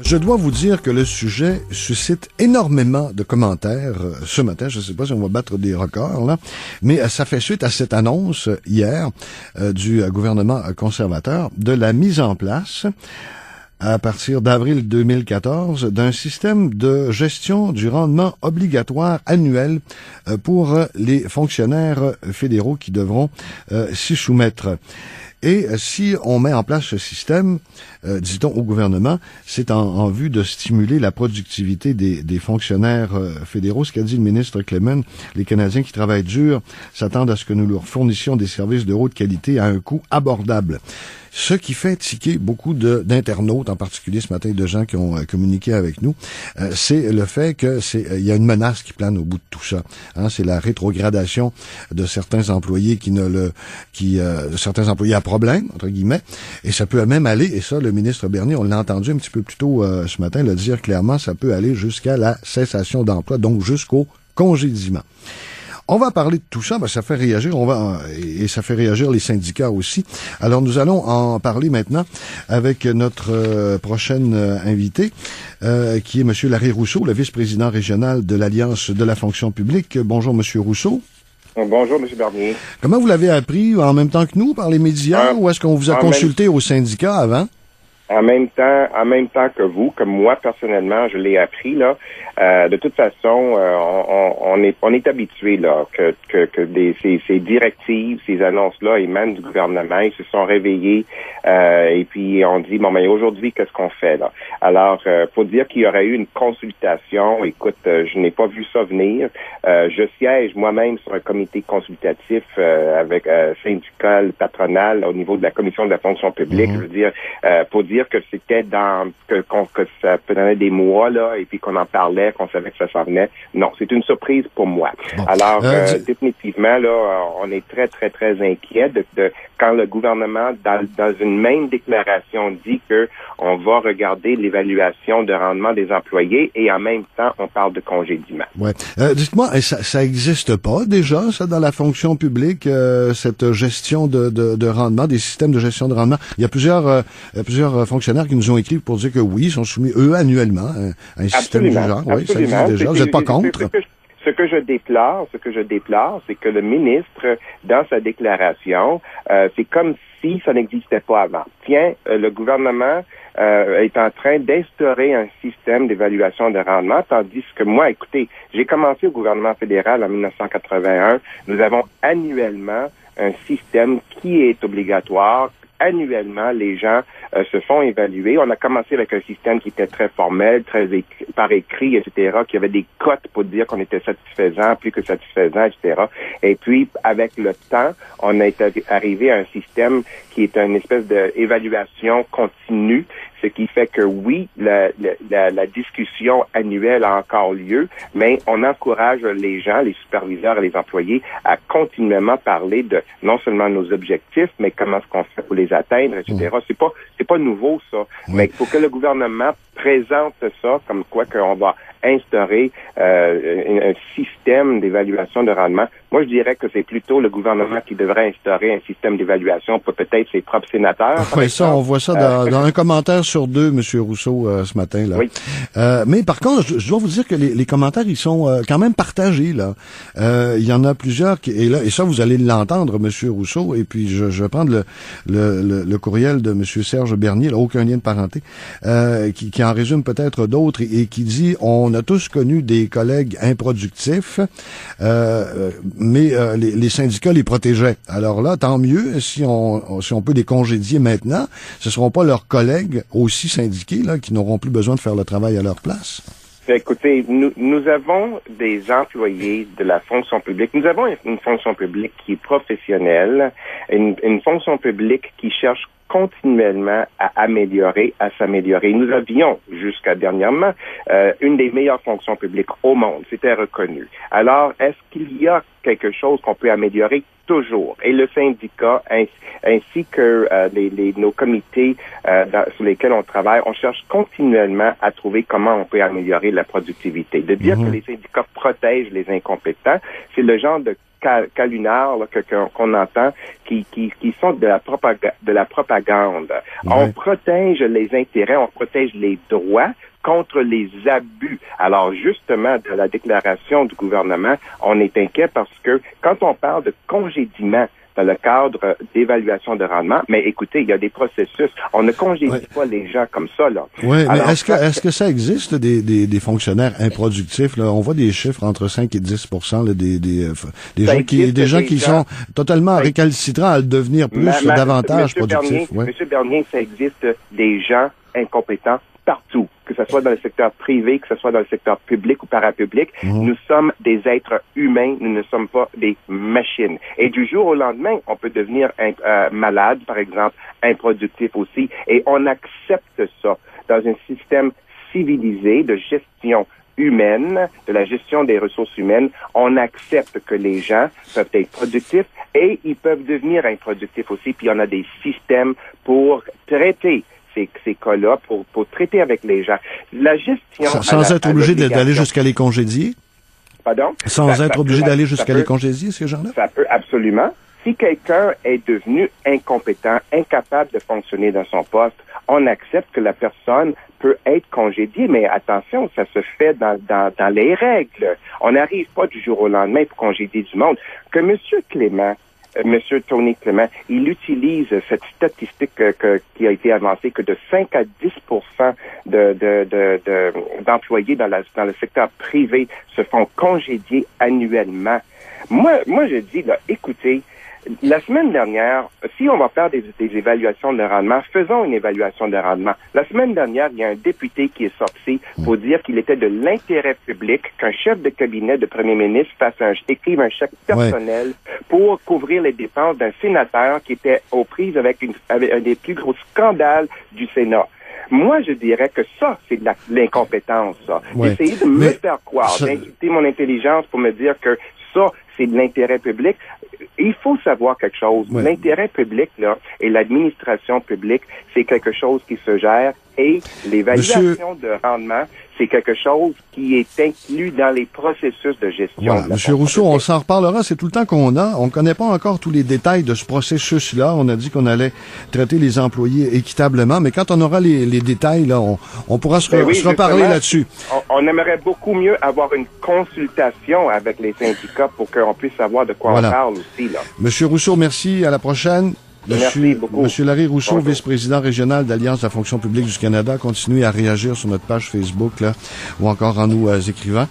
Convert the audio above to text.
Je dois vous dire que le sujet suscite énormément de commentaires ce matin. Je ne sais pas si on va battre des records, là, mais ça fait suite à cette annonce hier du gouvernement conservateur de la mise en place, à partir d'avril 2014, d'un système de gestion du rendement obligatoire annuel pour les fonctionnaires fédéraux qui devront s'y soumettre. Et si on met en place ce système, dit-on au gouvernement, c'est en vue de stimuler la productivité des fonctionnaires fédéraux. Ce qu'a dit le ministre Clement, les Canadiens qui travaillent dur s'attendent à ce que nous leur fournissions des services de haute qualité à un coût abordable. Ce qui fait tiquer beaucoup d'internautes, en particulier ce matin de gens qui ont communiqué avec nous, c'est le fait que il y a une menace qui plane au bout de tout ça. Hein, c'est la rétrogradation de certains employés certains employés à problème, entre guillemets, et ça peut même aller, et ça, le ministre Bernier, on l'a entendu un petit peu plus tôt ce matin, le dire clairement, ça peut aller jusqu'à la cessation d'emploi, donc jusqu'au congédiement. On va parler de tout ça, ça fait réagir, et ça fait réagir les syndicats aussi. Alors nous allons en parler maintenant avec notre prochaine invité, qui est M. Larry Rousseau, le vice-président régional de l'Alliance de la fonction publique. Bonjour M. Rousseau. Bonjour M. Bernier. Comment vous l'avez appris, en même temps que nous, par les médias, ou est-ce qu'on vous a consulté au syndicat avant? En même temps que vous, comme moi personnellement, je l'ai appris là. De toute façon, on est habitué là que ces directives, ces annonces-là émanent du gouvernement. Ils se sont réveillés et puis on dit aujourd'hui qu'est-ce qu'on fait là. Alors, faut dire qu'il y aurait eu une consultation. Écoute, je n'ai pas vu ça venir. Je siège moi-même sur un comité consultatif avec syndical, patronal au niveau de la commission de la fonction publique. Je veux dire, pour dire que c'était que ça prenait des mois là et puis qu'on en parlait, qu'on savait que ça s'en venait. Non, c'est une surprise pour moi. Bon. Alors définitivement là, on est très très très inquiet de quand le gouvernement dans une même déclaration dit que on va regarder l'évaluation de rendement des employés et en même temps on parle de congédiement. Ouais. Dites-moi, ça existe pas déjà ça dans la fonction publique, cette gestion de rendement, des systèmes de gestion de rendement. Il y a plusieurs fonctionnaires qui nous ont écrit pour dire que oui, ils sont soumis, eux, annuellement à un système du genre. Oui, ça existe déjà. Vous n'êtes pas contre? Ce que je déplore, c'est que le ministre, dans sa déclaration, c'est comme si ça n'existait pas avant. Tiens, le gouvernement est en train d'instaurer un système d'évaluation de rendement, tandis que moi, écoutez, j'ai commencé au gouvernement fédéral en 1981. Nous avons annuellement un système qui est obligatoire. Annuellement, les gens se font évaluer. On a commencé avec un système qui était très formel, très par écrit, etc., qui avait des cotes pour dire qu'on était satisfaisant, plus que satisfaisant, etc. Et puis, avec le temps, on est arrivé à un système qui est une espèce d'évaluation continue, ce qui fait que oui, la discussion annuelle a encore lieu, mais on encourage les gens, les superviseurs et les employés à continuellement parler de non seulement nos objectifs, mais comment est-ce qu'on fait pour les atteindre, etc. C'est pas nouveau, ça. Mais il faut que le gouvernement présente ça comme quoi qu'on va instaurer un système d'évaluation de rendement. Moi, je dirais que c'est plutôt le gouvernement qui devrait instaurer un système d'évaluation pour peut-être ses propres sénateurs. Oui, ça, on voit ça dans un commentaire sur deux, M. Rousseau, ce matin. Là. Oui. Mais par contre, je dois vous dire que les commentaires, ils sont quand même partagés. Là, il y en a plusieurs, et ça, vous allez l'entendre, M. Rousseau, et puis je vais prendre le courriel de M. Serge Bernier, là, aucun lien de parenté, qui en résume peut-être d'autres, et qui dit, on a tous connu des collègues improductifs, mais les syndicats les protégeaient. Alors là, tant mieux si on peut les congédier maintenant. Ce ne seront pas leurs collègues aussi syndiqués là qui n'auront plus besoin de faire le travail à leur place. Écoutez, nous avons des employés de la fonction publique. Nous avons une fonction publique qui est professionnelle, une fonction publique qui cherche continuellement à améliorer, à s'améliorer. Nous avions, jusqu'à dernièrement, une des meilleures fonctions publiques au monde. C'était reconnu. Alors, est-ce qu'il y a quelque chose qu'on peut améliorer? Toujours. Et le syndicat, ainsi que nos comités sur lesquels on travaille, on cherche continuellement à trouver comment on peut améliorer la productivité. De dire que les syndicats protègent les incompétents, c'est le genre de calunars qu'on entend qui sont de la propagande. Ouais. On protège les intérêts, on protège les droits contre les abus. Alors, justement, de la déclaration du gouvernement, on est inquiet parce que quand on parle de congédiement dans le cadre d'évaluation de rendement, mais écoutez, il y a des processus. On ne congédie pas les gens comme ça, là. Oui, mais est-ce que ça existe, là, des fonctionnaires improductifs, là? On voit des chiffres entre 5 et 10 là, des gens qui sont totalement récalcitrants à le devenir davantage productifs. Monsieur Bernier, ça existe des gens incompétents partout, que ce soit dans le secteur privé, que ce soit dans le secteur public ou parapublic. Nous sommes des êtres humains, nous ne sommes pas des machines. Et du jour au lendemain, on peut devenir malade, par exemple, improductif aussi, et on accepte ça dans un système civilisé de gestion humaine, de la gestion des ressources humaines. On accepte que les gens peuvent être productifs et ils peuvent devenir improductifs aussi, puis on a des systèmes pour traiter ces cas-là, pour traiter avec les gens. La gestion... Sans être obligé d'aller jusqu'à les congédier? Pardon? Sans être obligé d'aller jusqu'à les congédier, ces gens-là? Ça peut, absolument. Si quelqu'un est devenu incompétent, incapable de fonctionner dans son poste, on accepte que la personne peut être congédiée, mais attention, ça se fait dans les règles. On n'arrive pas du jour au lendemain pour congédier du monde. Que M. Clément, Monsieur Tony Clément, il utilise cette statistique qui a été avancée que de 5 à 10 d'employés dans le secteur privé se font congédier annuellement. Moi, je dis, là, écoutez, la semaine dernière, si on va faire des évaluations de rendement, faisons une évaluation de rendement. La semaine dernière, il y a un député qui est sorti pour dire qu'il était de l'intérêt public qu'un chef de cabinet de premier ministre écrive un chèque personnel pour couvrir les dépenses d'un sénateur qui était aux prises avec un des plus gros scandales du Sénat. Moi, je dirais que ça, c'est de l'incompétence, ça. D'essayer de me faire croire, d'insulter mon intelligence pour me dire que ça, c'est de l'intérêt public. Il faut savoir quelque chose. L'intérêt public, là, et l'administration publique, c'est quelque chose qui se gère, et l'évaluation de rendement, c'est quelque chose qui est inclus dans les processus de gestion. Voilà. Monsieur Rousseau, on s'en reparlera, c'est tout le temps qu'on a. On ne connaît pas encore tous les détails de ce processus-là. On a dit qu'on allait traiter les employés équitablement, mais quand on aura les détails, là, on pourra se reparler là-dessus. On aimerait beaucoup mieux avoir une consultation avec les syndicats pour qu'on puisse savoir de quoi on parle aussi, là. Monsieur Rousseau, merci. À la prochaine. Merci beaucoup. Monsieur Larry Rousseau, vice-président régional d'Alliance de la fonction publique du Canada, continuez à réagir sur notre page Facebook, là, ou encore en nous écrivant.